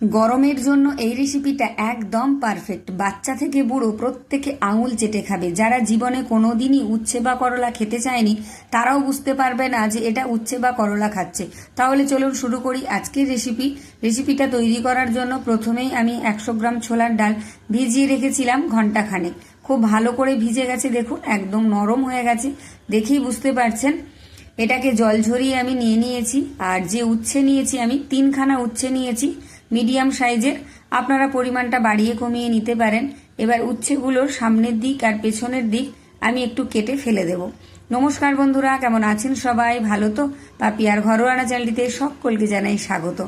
গরমের জন্য এই রেসিপিটা একদম পারফেক্ট। বাচ্চা থেকে বুড়ো প্রত্যেকে আঙুল চেটে খাবে। যারা জীবনে কোনোদিনই উচ্ছে বা করলা খেতে চায়নি তারাও বুঝতে পারবে না যে এটা উচ্ছে বা করলা খাচ্ছে। তাহলে চলুন শুরু করি আজকের রেসিপিটা তৈরি করার জন্য প্রথমেই আমি 100 গ্রাম ছোলার ডাল ভিজিয়ে রেখেছিলাম ঘন্টাখানেক। খুব ভালো করে ভিজে গেছে, দেখুন একদম নরম হয়ে গেছে, দেখেই বুঝতে পারছেন। এটাকে জল ঝরিয়ে আমি নিয়ে নিয়েছি। আর যে উচ্ছে নিয়েছি আমি 3খানা উচ্ছে নিয়েছি মিডিয়াম সাইজের। আপনারা পরিমাণটা বাড়িয়ে কমিয়ে নিতে পারেন। এবার উচ্ছেগুলোর সামনের দিক আর পেছনের দিক আমি একটু কেটে ফেলে দেব। নমস্কার বন্ধুরা, কেমন আছেন সবাই? ভালো তো? পাপিয়ার ঘরোয়া চ্যানেলটিতে সকলকে জানাই স্বাগত।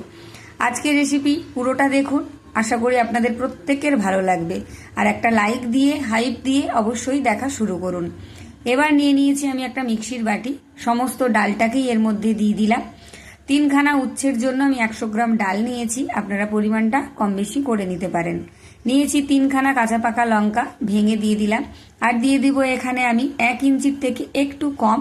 আজকের রেসিপি পুরোটা দেখুন, আশা করি আপনাদের প্রত্যেকের ভালো লাগবে। আর একটা লাইক দিয়ে হাইপ দিয়ে অবশ্যই দেখা শুরু করুন। এবার নিয়ে নিয়েছি আমি একটা মিক্সির বাটি, সমস্ত ডালটাকেই এর মধ্যে দিয়ে দিলাম। 3খানা উচ্ছের জন্য আমি 100 গ্রাম ডাল নিয়েছি, আপনারা পরিমাণটা কম বেশি করে নিতে পারেন। নিয়েছি 3খানা কাঁচা পাকা লঙ্কা, ভেঙে দিয়ে দিলাম। আর দিয়ে দিব এখানে আমি 1 ইঞ্চির থেকে একটু কম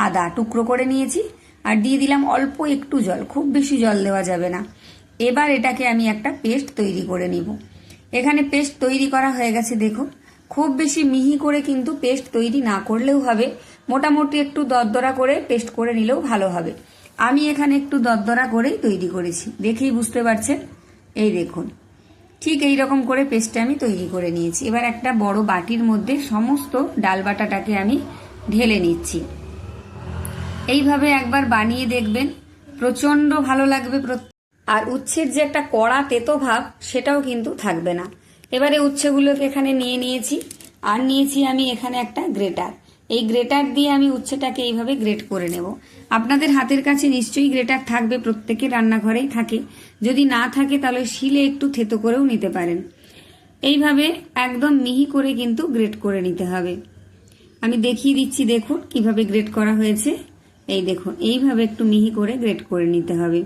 আদা টুকরো করে নিয়েছি। আর দিয়ে দিলাম অল্প একটু জল, খুব বেশি জল দেওয়া যাবে না। এবার এটাকে আমি একটা পেস্ট তৈরি করে নিব। এখানে পেস্ট তৈরি করা হয়ে গেছে, দেখুন। খুব বেশি মিহি করে কিন্তু পেস্ট তৈরি না করলেও হবে, মোটামুটি একটু দরদরা করে পেস্ট করে নিলেও ভালো হবে। আমি এখানে একটু দরদরা করেই তৈরি করেছি, দেখেই বুঝতে পারছেন। এই দেখুন, ঠিক এই রকম করে পেস্টটা আমি তৈরি করে নিয়েছি। এবার একটা বড় বাটির মধ্যে সমস্ত ডাল বাটাটাকে আমি ঢেলে নিচ্ছি। এইভাবে একবার বানিয়ে দেখবেন, প্রচন্ড ভালো লাগবে। আর উচ্ছের যে একটা কড়া তেতো ভাব সেটাও কিন্তু থাকবে না। এবারে উচ্ছেগুলোকে এখানে নিয়ে নিয়েছি। আর নিয়েছি আমি এখানে একটা গ্রেটার। এই গ্রেটার দিয়ে আমি উচ্ছেটাকে এইভাবে গ্রেট করে নেব। আপনাদের হাতের কাছে নিশ্চয়ই গ্রেটার থাকবে, প্রত্যেকের রান্নাঘরেই থাকে। যদি না থাকে তাহলে শিলে একটু থেতো করেও নিতে পারেন। এইভাবে একদম মিহি করে কিন্তু গ্রেট করে নিতে হবে। আমি দেখিয়ে দিচ্ছি, দেখুন কিভাবে গ্রেট করা হয়েছে। এই দেখুন, এইভাবে একটু মিহি করে গ্রেট করে নিতে হবে।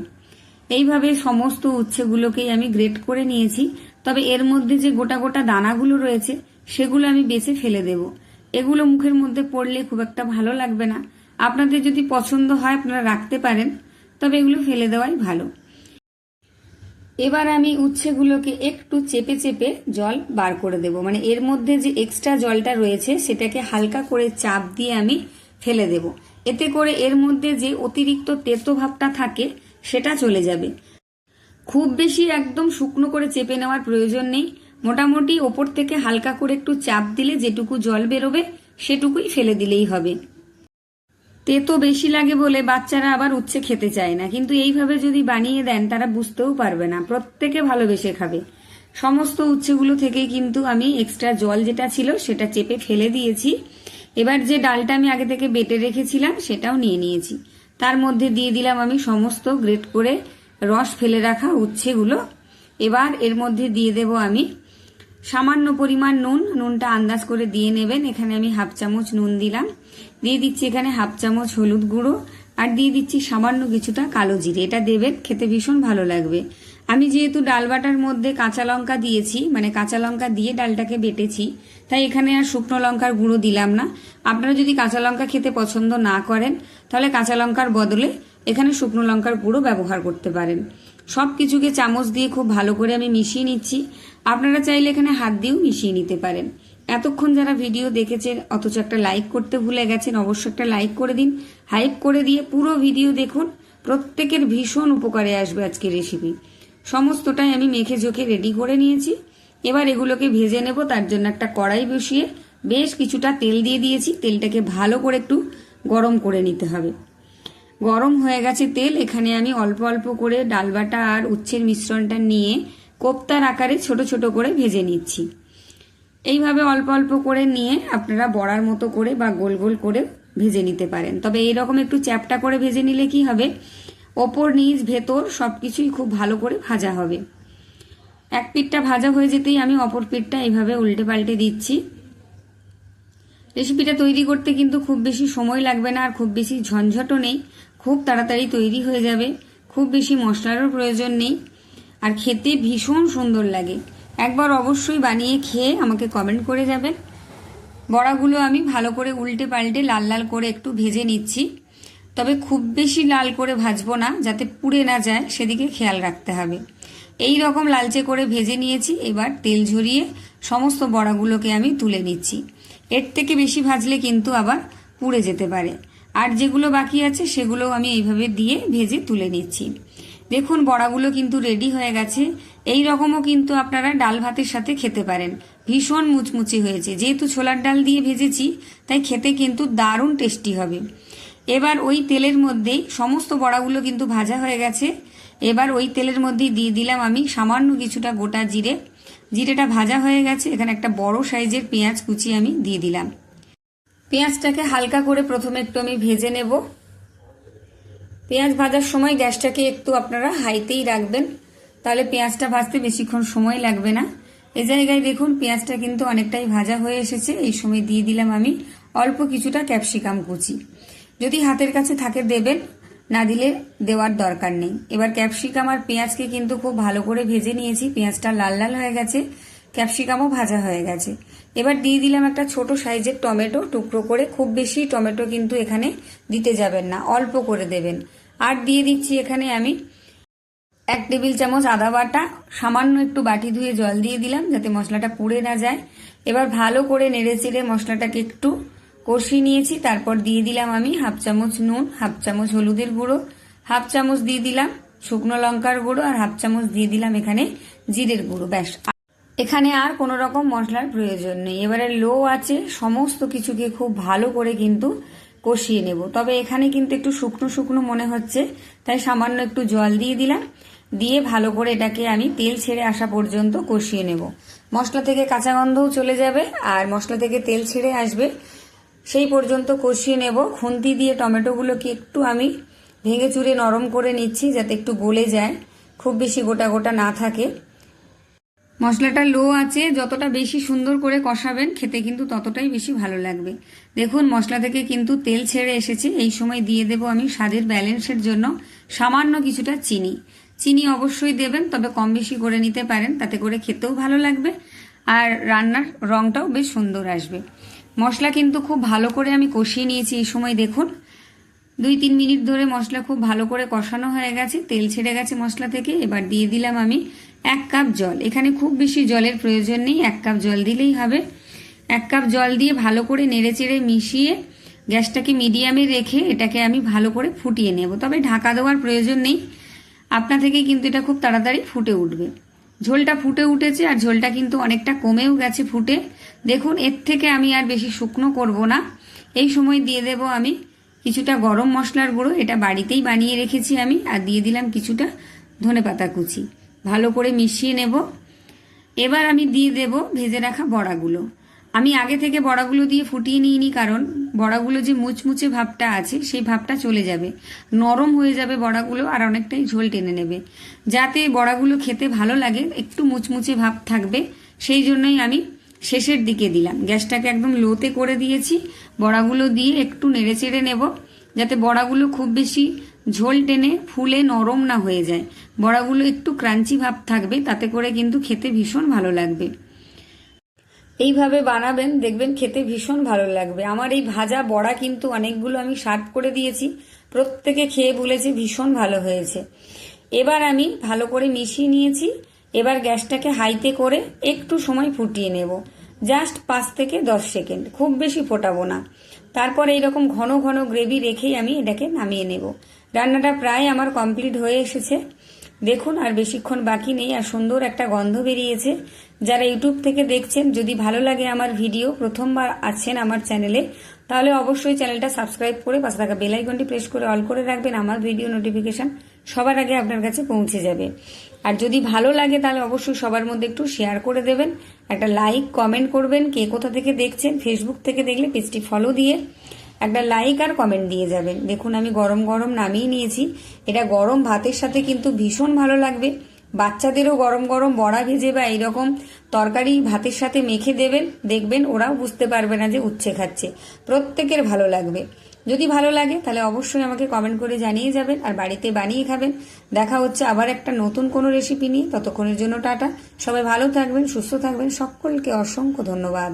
এইভাবে সমস্ত উচ্ছেগুলোকেই আমি গ্রেট করে নিয়েছি। তবে এর মধ্যে যে গোটা গোটা দানাগুলো রয়েছে সেগুলো আমি বেছে ফেলে দেব। এগুলো মুখের মধ্যে পড়লে খুব একটা ভালো লাগবে না। আপনাদের যদি পছন্দ হয় আপনারা রাখতে পারেন, তবে এগুলো ফেলে দেওয়াই ভালো। এবার আমি উচ্ছেগুলোকে একটু চেপে চেপে জল বার করে দেব। মানে এর মধ্যে যে এক্সট্রা জলটা রয়েছে সেটাকে হালকা করে চাপ দিয়ে আমি ফেলে দেব। এতে করে এর মধ্যে যে অতিরিক্ত তেতো ভাবটা থাকে সেটা চলে যাবে। খুব বেশি একদম শুকনো করে চেপে নেওয়ার প্রয়োজন নেই। মোটামুটি ওপর থেকে হালকা করে একটু চাপ দিলে যেটুকু জল বেরোবে সেটুকুই ফেলে দিলেই হবে। তেতো বেশি লাগে বলে বাচ্চারা আবার উচ্ছে খেতে চায় না, কিন্তু এইভাবে যদি বানিয়ে দেন তারা বুঝতেও পারবে না, প্রত্যেকে ভালোবেসে খাবে। সমস্ত উচ্ছেগুলো থেকে কিন্তু আমি এক্সট্রা জল যেটা ছিল সেটা চেপে ফেলে দিয়েছি। এবার যে ডালটা আমি আগে থেকে বেটে রেখেছিলাম সেটাও নিয়ে নিয়েছি। তার মধ্যে দিয়ে দিলাম আমি সমস্ত গ্রেট করে রস ফেলে রাখা উচ্ছেগুলো। এবার এর মধ্যে দিয়ে দেব আমি সামান্য পরিমাণ নুন। নুনটা আন্দাজ করে দিয়ে নেবেন। এখানে আমি 1/2 চামচ নুন দিলাম। দিয়ে দিচ্ছি এখানে 1/2 চামচ হলুদ গুঁড়ো। আর দিয়ে দিচ্ছি সামান্য কিছুটা কালো জিরে। এটা দেবেন, খেতে ভীষণ ভালো লাগবে। আমি যেহেতু ডাল বাটার মধ্যে কাঁচা লঙ্কা দিয়েছি, মানে কাঁচা লঙ্কা দিয়ে ডালটাকে বেটেছি, তাই এখানে আর শুকনো লঙ্কার গুঁড়ো দিলাম না। আপনারা যদি কাঁচা লঙ্কা খেতে পছন্দ না করেন তাহলে কাঁচা লঙ্কার বদলে এখানে শুকনো লঙ্কার গুঁড়ো ব্যবহার করতে পারেন। সব কিছুকে চামচ দিয়ে খুব ভালো করে আমি মিশিয়ে নিচ্ছি। আপনারা চাইলে এখানে হাত দিয়েও মিশিয়ে নিতে পারেন। এতক্ষণ যারা ভিডিও দেখেছেন অথচ একটা লাইক করতে ভুলে গেছেন, অবশ্যই একটা লাইক করে দিন। হাইপ করে দিয়ে পুরো ভিডিও দেখুন, প্রত্যেকের ভীষণ উপকারে আসবে আজকের রেসিপি। সমস্তটাই আমি মেখে ঝোঁকে রেডি করে নিয়েছি। এবার এগুলোকে ভেজে নেব। তার জন্য একটা কড়াই বসিয়ে বেশ কিছুটা তেল দিয়ে দিয়েছি। তেলটাকে ভালো করে একটু গরম করে নিতে হবে। গরম হয়ে গেছে তেল। এখানে আমি অল্প অল্প করে ডালবাটা আর উচ্ছের মিশ্রণটা নিয়ে কোপ্তার আকারে ছোট ছোট করে ভেজে নিচ্ছি। এইভাবে অল্প অল্প করে নিয়ে আপনারা বড়ার মতো করে বা গোল গোল করে ভেজে নিতে পারেন। তবে এইরকম একটু চ্যাপটা করে ভেজে নিলে কি হবে, ওপর নিচ ভেতর সবকিছুই খুব ভালো করে ভাজা হবে। এক পিঠটা ভাজা হয়ে যেতেই আমি অপর পিঠটা এইভাবে উল্টে পাল্টে দিচ্ছি। রেসিপিটা তৈরি করতে কিন্তু খুব বেশি সময় লাগবে না, আর খুব বেশি ঝঞ্ঝটও নেই। খুব তাড়াতাড়ি তৈরি হয়ে যাবে, খুব বেশি মশলারও প্রয়োজন নেই, আর খেতে ভীষণ সুন্দর লাগে। একবার অবশ্যই বানিয়ে খেয়ে আমাকে কমেন্ট করে যাবেন। বড়াগুলো আমি ভালো করে উল্টে পাল্টে লাল লাল করে একটু ভেজে নিচ্ছি। তবে খুব বেশি লাল করে ভাজবো না, যাতে পুড়ে না যায় সেদিকে খেয়াল রাখতে হবে। এই রকম লালচে করে ভেজে নিয়েছি। এবার তেল ঝরিয়ে সমস্ত বড়াগুলোকে আমি তুলে নিচ্ছি। এর থেকে বেশি ভাজলে কিন্তু আবার পুড়ে যেতে পারে। আর যেগুলো বাকি আছে সেগুলো আমি এইভাবে দিয়ে ভেজে তুলে নিচ্ছি। দেখুন বড়াগুলো কিন্তু রেডি হয়ে গেছে। এই রকমও কিন্তু আপনারা ডাল ভাতের সাথে খেতে পারেন। ভীষণ মুচমুচে হয়েছে, যেহেতু ছোলার ডাল দিয়ে ভেজেছি তাই খেতে কিন্তু দারুণ টেস্টি হবে। এবার ওই তেলের মধ্যেই সমস্ত বড়াগুলো কিন্তু ভাজা হয়ে গেছে। এবার ওই তেলের মধ্যেই দিয়ে দিলাম আমি সামান্য কিছুটা গোটা জিরে। জিরেটা ভাজা হয়ে গেছে। এখানে একটা বড় সাইজের পেঁয়াজ কুচি আমি দিয়ে দিলাম। পেঁয়াজটাকে হালকা করে প্রথমে একটু আমি ভেজে নেব। পেঁয়াজ ভাজার সময় গ্যাসটাকে একটু আপনারা হাইতেই রাখবেন, তাহলে পেঁয়াজটা ভাজতে বেশিক্ষণ সময় লাগবে না। এই জায়গায় দেখুন পেঁয়াজটা কিন্তু অনেকটাই ভাজা হয়ে এসেছে। এই সময় দিয়ে দিলাম আমি অল্প কিছুটা ক্যাপসিকাম কুচি। যদি হাতের কাছে থাকে দেবেন, না দিলে দেওয়ার দরকার নেই। এবার ক্যাপসিকাম আর পেঁয়াজকে কিন্তু খুব ভালো করে ভেজে নিয়েছি। পেঁয়াজটা লাল লাল হয়ে গেছে, ক্যাপসিকামও ভাজা হয়ে গেছে। এবার দিয়ে দিলাম একটা ছোট সাইজের টমেটো টুকরো করে। খুব বেশি টমেটো কিন্তু এখানে দিতে যাবেন না, অল্প করে দেবেন। আর দিয়ে দিচ্ছি এখানে আমি 1 টেবিল চামচ আদা বাটা। সামান্য একটু বাটি ধুয়ে জল দিয়ে দিলাম যাতে মশলাটা পুড়ে না যায়। এবার ভালো করে নেড়ে চেড়ে মশলাটাকে একটু কষিয়ে নিয়েছি। তারপর দিয়ে দিলাম আমি 1/2 চামচ নুন, 1/2 চামচ হলুদের গুঁড়ো, 1/2 চামচ দিয়ে দিলাম শুকনো লঙ্কার গুঁড়ো, আর 1/2 চামচ দিয়ে দিলাম এখানে জিরের গুঁড়ো। ব্যাস, এখানে আর কোনো রকম মশলার প্রয়োজন নেই। এবারে লো আছে সমস্ত কিছুকে খুব ভালো করে কিন্তু কষিয়ে নেব। তবে এখানে কিন্তু একটু শুকনো শুকনো মনে হচ্ছে, তাই সামান্য একটু জল দিয়ে দিলাম। দিয়ে ভালো করে এটাকে আমি তেল ছেড়ে আসা পর্যন্ত কষিয়ে নেব। মশলা থেকে কাঁচা গন্ধও চলে যাবে আর মশলা থেকে তেল ছেড়ে আসবে, সেই পর্যন্ত কষিয়ে নেব। খুন্তি দিয়ে টমেটোগুলোকে একটু আমি ভেঙে চুরে নরম করে নিচ্ছি যাতে একটু গলে যায়, খুব বেশি গোটা গোটা না থাকে। মশলাটা লো আছে, যতটা বেশি সুন্দর করে কষাবেন খেতে কিন্তু ততটাই বেশি ভালো লাগবে। দেখুন মশলা থেকে কিন্তু তেল ছেড়ে এসেছে। এই সময় দিয়ে দেব আমি স্বাদের ব্যালেন্সের জন্য সামান্য কিছুটা চিনি। চিনি অবশ্যই দেবেন, তবে কম বেশি করে নিতে পারেন, তাতে করে খেতেও ভালো লাগবে আর রান্নার রংটাও বেশ সুন্দর আসবে। মশলা কিন্তু খুব ভালো করে আমি কষিয়ে নিয়েছি। এই সময় দেখুন 2-3 মিনিট ধরে মশলা খুব ভালো করে কষানো হয়ে গেছে, তেল ছেড়ে গেছে মশলা থেকে। এবার দিয়ে দিলাম আমি 1 কাপ জল। এখানে খুব বেশি জলের প্রয়োজন নেই, 1 কাপ জল দিলেই হবে। 1 কাপ জল দিয়ে ভালো করে নেড়েচেড়ে মিশিয়ে গ্যাসটাকে মিডিয়ামে রেখে এটাকে আমি ভালো করে ফুটিয়ে নেব। তবে ঢাকা দেওয়ার প্রয়োজন নেই, আপনা থেকে কিন্তু এটা খুব তাড়াতাড়ি ফুটে উঠবে। ঝোলটা ফুটে উঠেছে আর ঝোলটা কিন্তু অনেকটা কমেও গেছে ফুটে। দেখুন এর থেকে আমি আর বেশি শুকনো করব না। এই সময় দিয়ে দেব আমি কিছুটা গরম মশলার গুঁড়ো, এটা বাড়িতেই বানিয়ে রেখেছি আমি। আর দিয়ে দিলাম কিছুটা ধনেপাতা কুচি। ভালো করে মিশিয়ে নেব। এবার আমি দিয়ে দেব ভেজে রাখা বড়াগুলো। আমি আগে থেকে বড়াগুলো দিয়ে ফুটিয়ে নিইনি, কারণ বড়াগুলো যে মুচমুচে ভাবটা আছে সেই ভাবটা চলে যাবে, নরম হয়ে যাবে বড়াগুলো আর অনেকটাই ঝোল টেনে নেবে। যাতে বড়াগুলো খেতে ভালো লাগে, একটু মুচমুচে ভাব থাকবে, সেই জন্যই আমি শেষের দিকে দিলাম। গ্যাসটাকে একদম লোতে করে দিয়েছি। বড়াগুলো দিয়ে একটু নেড়ে চেড়ে নেব যাতে বড়াগুলো খুব বেশি ঝোল টেনে ফুলে নরম না হয়ে যায়। বড়াগুলো একটু ক্রাঞ্চি ভাব থাকবে, তাতে করে কিন্তু খেতে ভীষণ ভালো লাগবে। এইভাবে বানাবেন, দেখবেন খেতে ভীষণ ভালো লাগবে। আমার এই ভাজা বড়া কিন্তু অনেকগুলো আমি সার্ভ করে দিয়েছি, প্রত্যেকে খেয়ে বলেছে ভীষণ ভালো হয়েছে। এবার আমি ভালো করে মিশিয়ে নিয়েছি। এবার গ্যাসটাকে হাইতে করে একটু সময় ফুটিয়ে নেব, জাস্ট 5 থেকে 10 সেকেন্ড, খুব বেশি ফোটাবো না। তারপর এইরকম ঘন ঘন গ্রেভি রেখেই আমি এটাকে নামিয়ে নেব। রান্নাটা প্রায় আমার কমপ্লিট হয়ে এসেছে। দেখুন আর বেশিক্ষণ বাকি নেই, আর সুন্দর একটা গন্ধ বেরিয়েছে। যারা ইউটিউব থেকে দেখছেন, যদি ভালো লাগে আমার ভিডিও, প্রথমবার আছেন আমার চ্যানেলে, তাহলে অবশ্যই চ্যানেলটা সাবস্ক্রাইব করে পাশে থাকা বেল আইকনটি প্রেস করে অল করে রাখবেন। আমার ভিডিও নোটিফিকেশন সবার আগে আপনার কাছে পৌঁছে যাবে। আর যদি ভালো লাগে তাহলে অবশ্যই সবার মধ্যে একটু শেয়ার করে দেবেন, একটা লাইক কমেন্ট করবেন। কে কোথা থেকে দেখছেন, ফেসবুক থেকে দেখলে পেজটি ফলো দিয়ে একটা লাইক আর কমেন্ট দিয়ে যাবেন। দেখুন আমি গরম গরম নামিয়ে নিয়েছি। এটা গরম ভাতের সাথে কিন্তু ভীষণ ভালো লাগবে। বাচ্চাদেরও গরম গরম বড়া ভেজে বা এইরকম তরকারি ভাতের সাথে মেখে দেবেন, দেখবেন ওরাও বুঝতে পারবে না যে উচ্ছে খাচ্ছে, প্রত্যেকের ভালো লাগবে। যদি ভালো লাগে তাহলে অবশ্যই আমাকে কমেন্ট করে জানিয়ে যাবেন আর বাড়িতে বানিয়ে খাবেন। দেখা হচ্ছে আবার একটা নতুন কোনো রেসিপি নিয়ে। ততক্ষণের জন্য টাটা। সবাই ভালো থাকবেন, সুস্থ থাকবেন। সকলকে অসংখ্য ধন্যবাদ।